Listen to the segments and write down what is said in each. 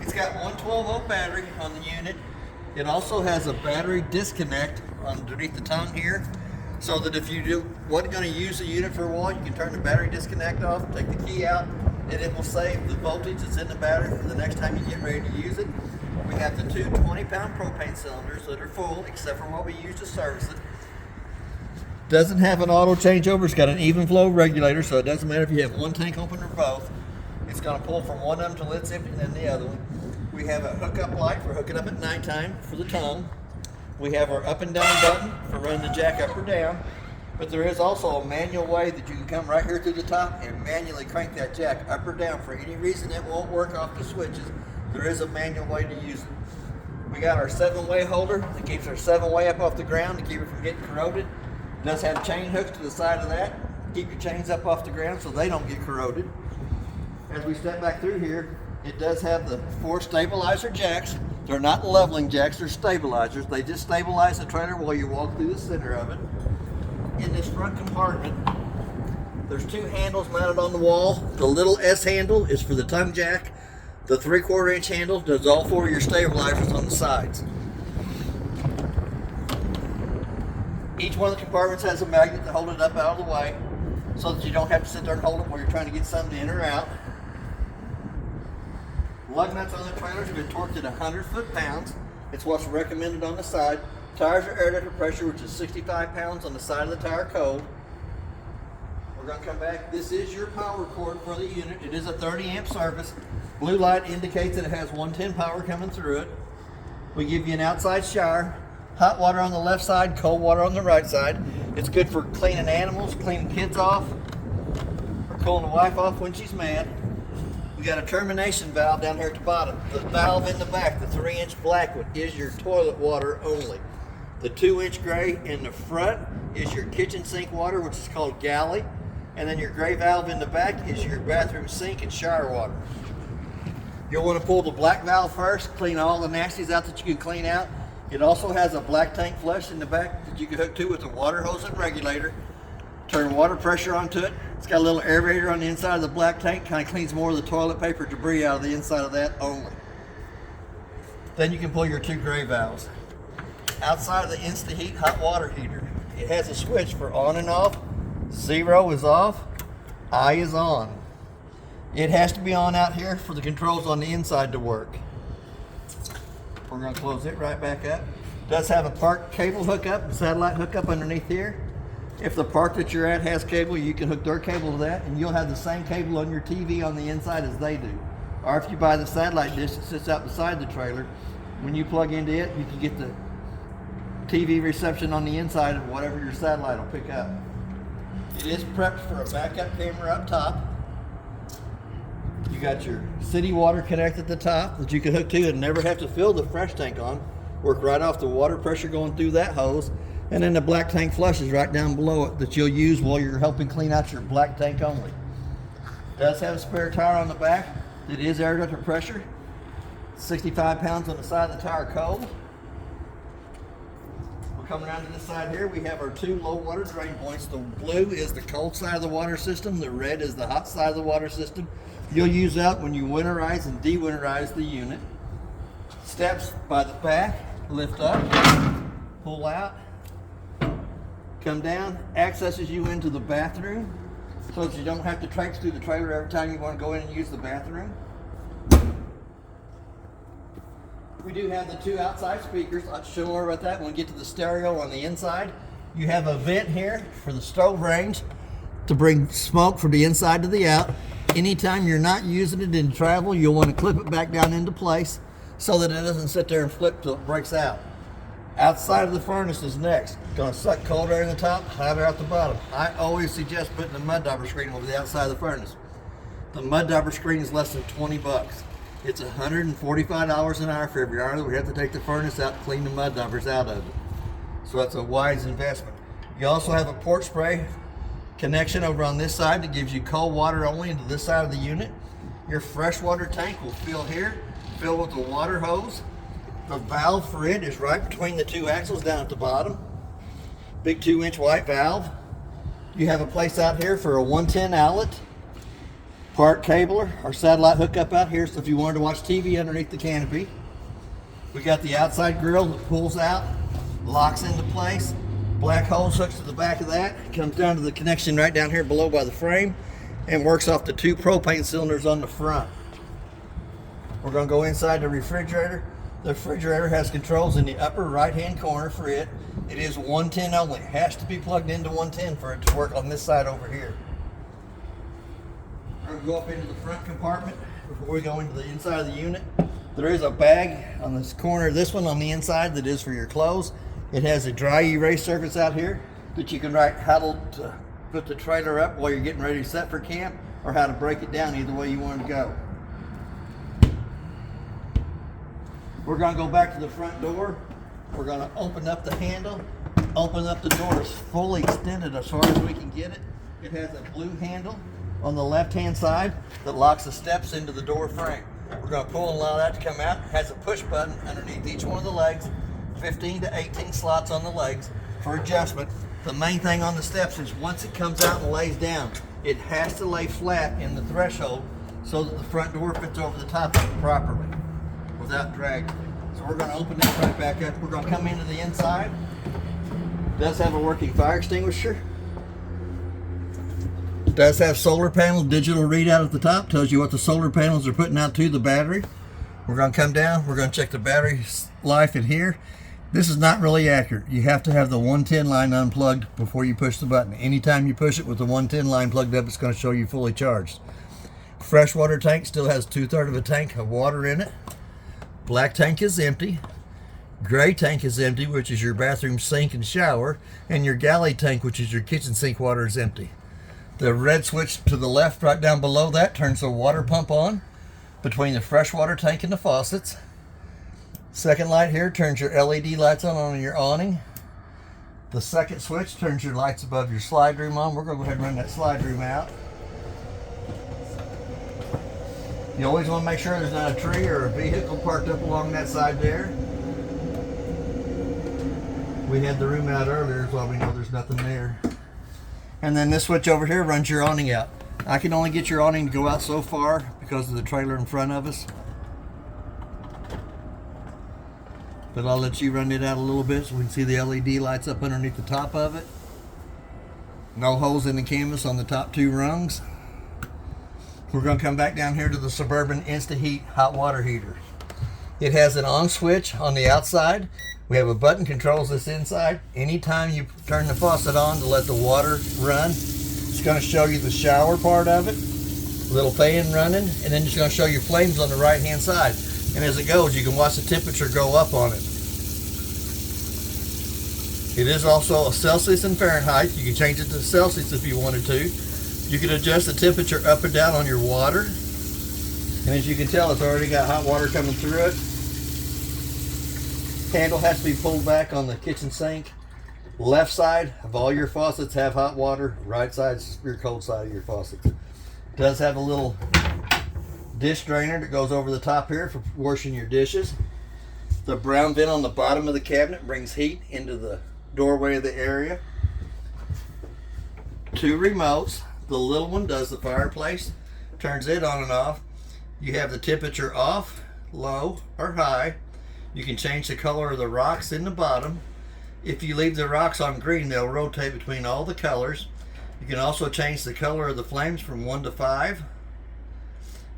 It's got one 12-volt battery on the unit. It also has a battery disconnect underneath the tongue here, so that if you wasn't going to use the unit for a while, you can turn the battery disconnect off, take the key out, and it will save the voltage that's in the battery for the next time you get ready to use it. We have the two 20-pound propane cylinders that are full, except for what we use to service it. Doesn't have an auto changeover. It's got an even flow regulator, so it doesn't matter if you have one tank open or both. It's going to pull from one of them till it's empty and then the other one. We have a hookup light for hooking up at nighttime for the tongue. We have our up and down button for running the jack up or down. But there is also a manual way that you can come right here through the top and manually crank that jack up or down. For any reason it won't work off the switches, there is a manual way to use it. We got our 7-way holder that keeps our 7-way up off the ground to keep it from getting corroded. It does have chain hooks to the side of that. Keep your chains up off the ground so they don't get corroded. As we step back through here, it does have the 4 stabilizer jacks. They're not leveling jacks, they're stabilizers. They just stabilize the trailer while you walk through the center of it. In this front compartment, there's 2 handles mounted on the wall. The little S handle is for the tongue jack. The 3/4 inch handle does all 4 of your stabilizers on the sides. Each one of the compartments has a magnet to hold it up out of the way so that you don't have to sit there and hold it while you're trying to get something in or out. Lug nuts on the trailers have been torqued at 100 foot-pounds. It's what's recommended on the side. Tires are air ducted pressure, which is 65 pounds on the side of the tire cold. We're going to come back. This is your power cord for the unit. It is a 30-amp service. Blue light indicates that it has 110 power coming through it. We give you an outside shower. Hot water on the left side, cold water on the right side. It's good for cleaning animals, cleaning kids off, or cooling the wife off when she's mad. We got a termination valve down here at the bottom. The valve in the back, the 3-inch black one, is your toilet water only. The 2-inch gray in the front is your kitchen sink water, which is called galley. And then your gray valve in the back is your bathroom sink and shower water. You'll want to pull the black valve first, clean all the nasties out that you can clean out. It also has a black tank flush in the back that you can hook to with a water hose and regulator. Turn water pressure onto it. It's got a little aerator on the inside of the black tank, kind of cleans more of the toilet paper debris out of the inside of that only. Then you can pull your 2 gray valves. Outside of the InstaHeat hot water heater, it has a switch for on and off. 0 is off, I is on. It has to be on out here for the controls on the inside to work. We're going to close it right back up. It does have a park cable hookup and satellite hookup underneath here. If the park that you're at has cable, you can hook their cable to that, and you'll have the same cable on your TV on the inside as they do. Or if you buy the satellite dish that sits out beside the trailer, when you plug into it, you can get the TV reception on the inside of whatever your satellite will pick up. It is prepped for a backup camera up top. You got your city water connect at the top that you can hook to and never have to fill the fresh tank on. Work right off the water pressure going through that hose. And then the black tank flush is right down below it that you'll use while you're helping clean out your black tank only. It does have a spare tire on the back. It is air ducted pressure. 65 pounds on the side of the tire cold. We're coming around to this side here. We have our 2 low water drain points. The blue is the cold side of the water system. The red is the hot side of the water system. You'll use that when you winterize and de-winterize the unit. Steps by the back, lift up, pull out, come down, accesses you into the bathroom so that you don't have to traipse through the trailer every time you want to go in and use the bathroom. We do have the 2 outside speakers. I'll show more about that when we get to the stereo on the inside. You have a vent here for the stove range to bring smoke from the inside to the out. Anytime you're not using it in travel, you'll want to clip it back down into place so that it doesn't sit there and flip till it breaks out. Outside of the furnace is next. Going to suck cold air in the top, hot air out the bottom. I always suggest putting a mud dauber screen over the outside of the furnace. The mud dauber screen is less than 20 bucks. It's $145 an hour for every hour that we have to take the furnace out to clean the mud daubers out of it. So that's a wise investment. You also have a port spray connection over on this side that gives you cold water only into this side of the unit. Your freshwater tank will fill here, fill with the water hose. The valve for it is right between the 2 axles down at the bottom. Big 2-inch white valve. You have a place out here for a 110 outlet. Part cabler, our satellite hookup out here, so if you wanted to watch TV underneath the canopy. We got the outside grill that pulls out, locks into place. Black hose hooks to the back of that. Comes down to the connection right down here below by the frame and works off the 2 propane cylinders on the front. We're going to go inside the refrigerator. The refrigerator has controls in the upper right hand corner for it. It is 110 only. It has to be plugged into 110 for it to work on this side over here. We're going to go up into the front compartment before we go into the inside of the unit. There is a bag on this corner, this one on the inside, that is for your clothes. It has a dry erase surface out here that you can write how to put the trailer up while you're getting ready to set for camp, or how to break it down, either way you want to go. We're going to go back to the front door. We're going to open up the handle, open up the door as fully extended as far as we can get it. It has a blue handle on the left hand side that locks the steps into the door frame. We're going to pull and allow that to come out. It has a push button underneath each one of the legs, 15 to 18 slots on the legs for adjustment. The main thing on the steps is once it comes out and lays down, it has to lay flat in the threshold so that the front door fits over the top of it properly without dragging. So we're going to open that right back up. We're going to come into the inside. It does have a working fire extinguisher. It does have solar panel digital readout at the top. Tells you what the solar panels are putting out to the battery. We're going to come down. We're going to check the battery life in here. This is not really accurate. You have to have the 110 line unplugged before you push the button. Anytime you push it with the 110 line plugged up, it's going to show you fully charged. Freshwater tank still has 2/3 of a tank of water in it. Black tank is empty. Gray tank is empty, which is your bathroom sink and shower. And your galley tank, which is your kitchen sink water, is empty. The red switch to the left, right down below that, turns the water pump on between the freshwater tank and the faucets. Second light here turns your LED lights on your awning. The second switch turns your lights above your slide room on. We're going to go ahead and run that slide room out. You always want to make sure there's not a tree or a vehicle parked up along that side there. We had the room out earlier, so we know there's nothing there. And then this switch over here runs your awning out. I can only get your awning to go out so far because of the trailer in front of us. But I'll let you run it out a little bit so we can see the LED lights up underneath the top of it. No holes in the canvas on the top 2 rungs. We're going to come back down here to the Suburban InstaHeat hot water heater. It has an on switch on the outside. We have a button controls this inside. Anytime you turn the faucet on to let the water run, it's going to show you the shower part of it, little fan running, and then it's going to show you flames on the right hand side. And as it goes, you can watch the temperature go up on it. It is also a Celsius and Fahrenheit. You can change it to Celsius if you wanted to. You can adjust the temperature up and down on your water. And as you can tell, it's already got hot water coming through it. Handle has to be pulled back on the kitchen sink. Left side of all your faucets have hot water. Right side is your cold side of your faucets. It does have a little dish drainer that goes over the top here for washing your dishes. The brown vent on the bottom of the cabinet brings heat into the doorway of the area. 2 remotes. The little one does the fireplace, turns it on and off. You have the temperature off, low, or high. You can change the color of the rocks in the bottom. If you leave the rocks on green, they'll rotate between all the colors. You can also change the color of the flames from 1 to 5.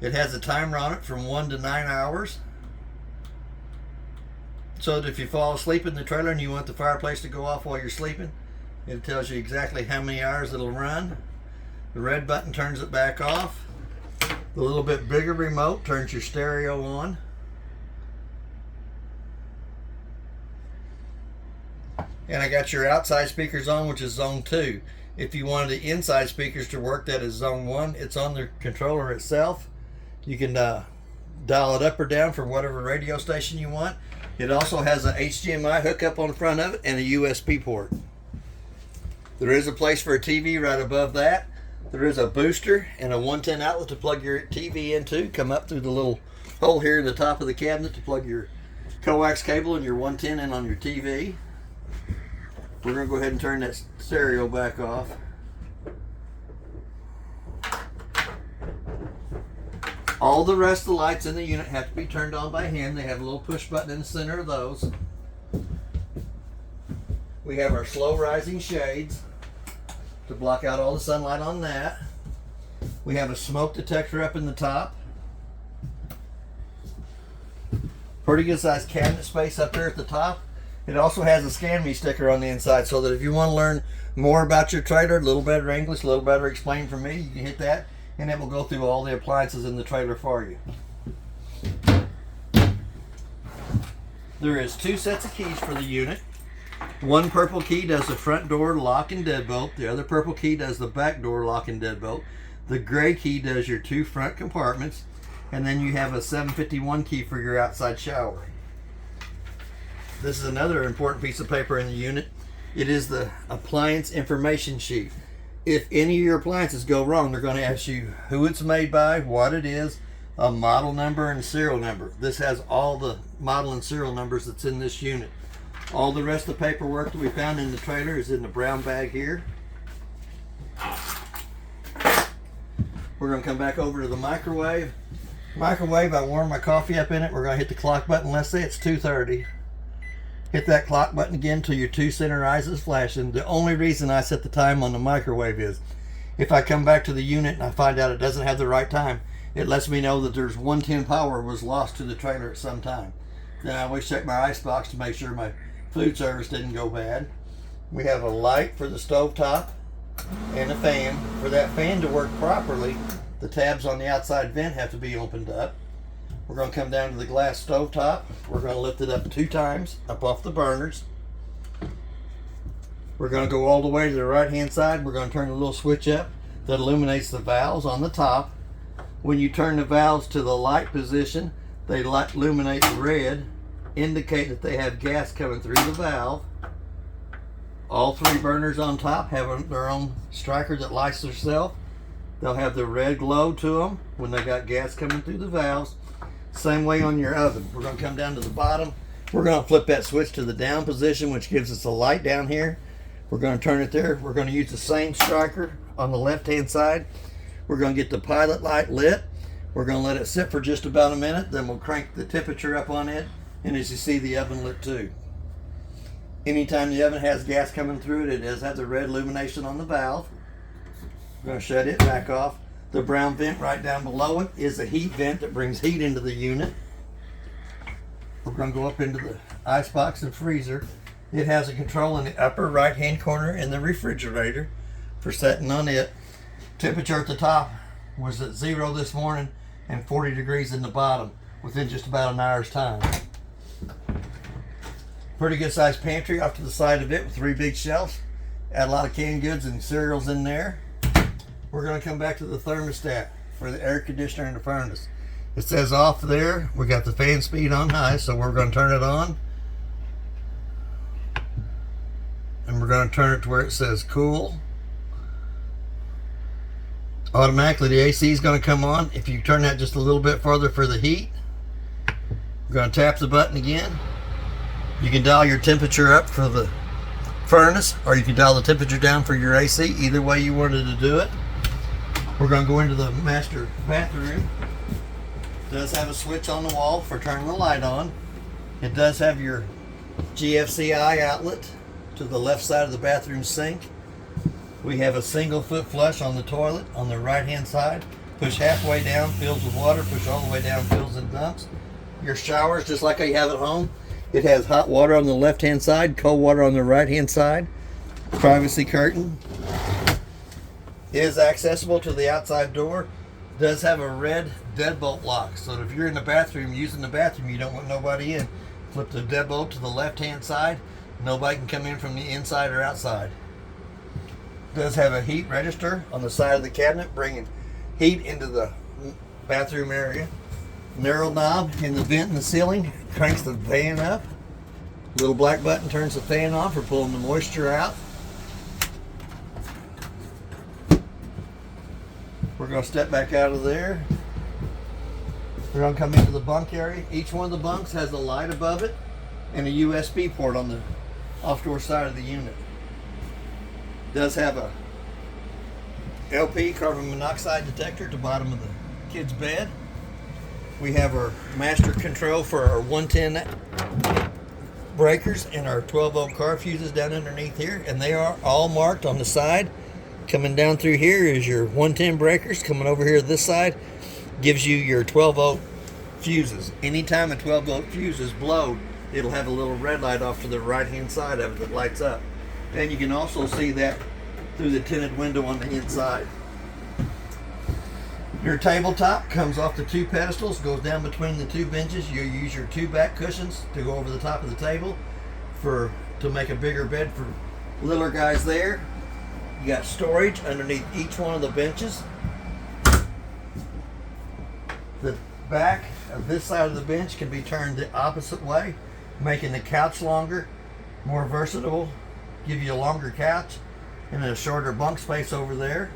It has a timer on it from 1 to 9 hours. So that if you fall asleep in the trailer and you want the fireplace to go off while you're sleeping, it tells you exactly how many hours it'll run. The red button turns it back off. The little bit bigger remote turns your stereo on. And I got your outside speakers on, which is zone 2. If you wanted the inside speakers to work, that is zone 1. It's on the controller itself. You can dial it up or down for whatever radio station you want. It also has an HDMI hookup on the front of it and a USB port. There is a place for a TV right above that. There is a booster and a 110 outlet to plug your TV into. Come up through the little hole here in the top of the cabinet to plug your coax cable and your 110 in on your TV. We're going to go ahead and turn that stereo back off. All the rest of the lights in the unit have to be turned on by hand. They have a little push button in the center of those. We have our slow rising shades to block out all the sunlight on that. We have a smoke detector up in the top. Pretty good sized cabinet space up there at the top. It also has a Scan Me sticker on the inside, so that if you want to learn more about your trailer, a little better English, a little better explained from me, you can hit that and it will go through all the appliances in the trailer for you. There is 2 sets of keys for the unit. One purple key does the front door lock and deadbolt. The other purple key does the back door lock and deadbolt. The gray key does your 2 front compartments. And then you have a 751 key for your outside shower. This is another important piece of paper in the unit. It is the appliance information sheet. If any of your appliances go wrong, they're going to ask you who it's made by, what it is, a model number and serial number. This has all the model and serial numbers that's in this unit. All the rest of the paperwork that we found in the trailer is in the brown bag here. We're going to come back over to the microwave. I warm my coffee up in it. We're going to hit the clock button. Let's say it's 2:30. Hit that clock button again until your 2 center eyes is flashing. The only reason I set the time on the microwave is if I come back to the unit and I find out it doesn't have the right time, it lets me know that there's 110 power was lost to the trailer at some time. Then I always check my icebox to make sure my food service didn't go bad. We have a light for the stove top and a fan. For that fan to work properly, the tabs on the outside vent have to be opened up. We're going to come down to the glass stove top. We're going to lift it up 2 times up off the burners. We're going to go all the way to the right hand side. We're going to turn the little switch up that illuminates the valves on the top. When you turn the valves to the light position, they illuminate red, indicate that they have gas coming through the valve. All 3 burners on top have their own striker that lights themselves. They'll have the red glow to them when they got gas coming through the valves. Same way on your oven. We're going to come down to the bottom. We're going to flip that switch to the down position, which gives us a light down here. We're going to turn it there. We're going to use the same striker on the left hand side. We're going to get the pilot light lit. We're going to let it sit for just about a minute. Then we'll crank the temperature up on it. And as you see, the oven lit too. Anytime the oven has gas coming through it, it does have the red illumination on the valve. We're going to shut it back off. The brown vent right down below it is a heat vent that brings heat into the unit. We're going to go up into the icebox and freezer. It has a control in the upper right hand corner in the refrigerator for setting on it. Temperature at the top was at 0 this morning and 40 degrees in the bottom within just about an hour's time. Pretty good sized pantry off to the side of it with 3 big shelves. Add a lot of canned goods and cereals in there. We're going to come back to the thermostat for the air conditioner and the furnace. It says off there. We got the fan speed on high, so we're going to turn it on. And we're going to turn it to where it says cool. Automatically the AC is going to come on. If you turn that just a little bit farther for the heat, we're going to tap the button again. You can dial your temperature up for the furnace, or you can dial the temperature down for your AC. Either way you wanted to do it. We're going to go into the master bathroom. It does have a switch on the wall for turning the light on. It does have your GFCI outlet to the left side of the bathroom sink. We have a single foot flush on the toilet on the right hand side. Push halfway down, fills with water. Push all the way down, fills and dumps. Your showers, just like you have at home. It has hot water on the left hand side, cold water on the right hand side. Privacy curtain. Is accessible to the outside door. Does have a red deadbolt lock, so that if you're in the bathroom using the bathroom, you don't want nobody in. Flip the deadbolt to the left hand side. Nobody can come in from the inside or outside. Does have a heat register on the side of the cabinet, bringing heat into the bathroom area. Narrow knob in the vent in the ceiling cranks the fan up. Little black button turns the fan off for pulling the moisture out. We're going to step back out of there. We're going to come into the bunk area. Each one of the bunks has a light above it and a USB port on the off-door side of the unit. Does have a LP carbon monoxide detector at the bottom of the kid's bed. We have our master control for our 110 breakers and our 12-volt car fuses down underneath here, and they are all marked on the side. Coming down through here is your 110 breakers. Coming over here this side gives you your 12-volt fuses. Anytime a 12-volt fuse is blown, it'll have a little red light off to the right-hand side of it that lights up. And you can also see that through the tinted window on the inside. Your tabletop comes off the 2 pedestals, goes down between the 2 benches. You use your 2 back cushions to go over the top of the table to make a bigger bed for littler guys there. You got storage underneath each one of the benches. The back of this side of the bench can be turned the opposite way, making the couch longer, more versatile, give you a longer couch and a shorter bunk space over there.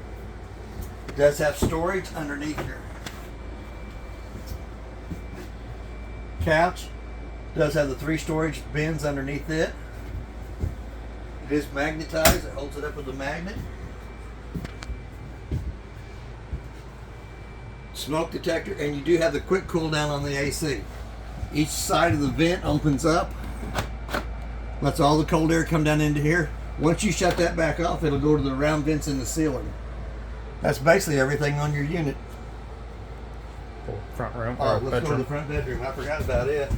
It does have storage underneath your couch. It does have the 3 storage bins underneath it. It is magnetized. It holds it up with a magnet. Smoke detector, and you do have the quick cool down on the AC. Each side of the vent opens up, lets all the cold air come down into here. Once you shut that back off, it'll go to the round vents in the ceiling. That's basically everything on your unit. Front room. Oh, let's go to the front bedroom. I forgot about it.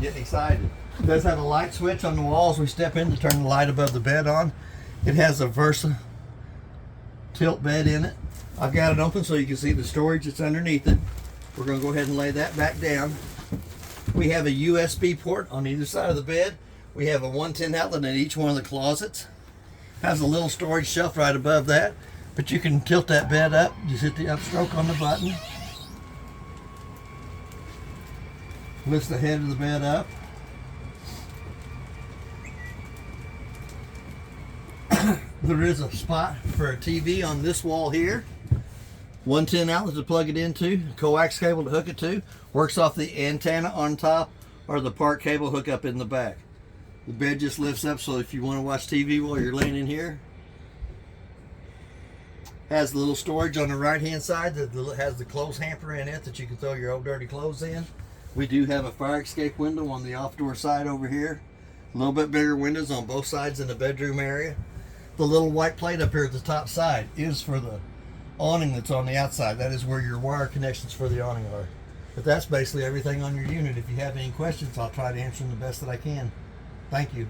Getting excited. It does have a light switch on the wall as we step in to turn the light above the bed on. It has a Versa tilt bed in it. I've got it open so you can see the storage that's underneath it. We're going to go ahead and lay that back down. We have a USB port on either side of the bed. We have a 110 outlet in each one of the closets. Has a little storage shelf right above that, but you can tilt that bed up. Just hit the upstroke on the button. Lifts the head of the bed up. There is a spot for a TV on this wall here. 110 outlet to plug it into, coax cable to hook it to. Works off the antenna on top or the part cable hook up in the back. The bed just lifts up so if you want to watch TV while you're laying in here. Has a little storage on the right hand side that has the clothes hamper in it that you can throw your old dirty clothes in. We do have a fire escape window on the off door side over here. A little bit bigger windows on both sides in the bedroom area. The little white plate up here at the top side is for the awning that's on the outside. That is where your wire connections for the awning are. But that's basically everything on your unit. If you have any questions, I'll try to answer them the best that I can. Thank you.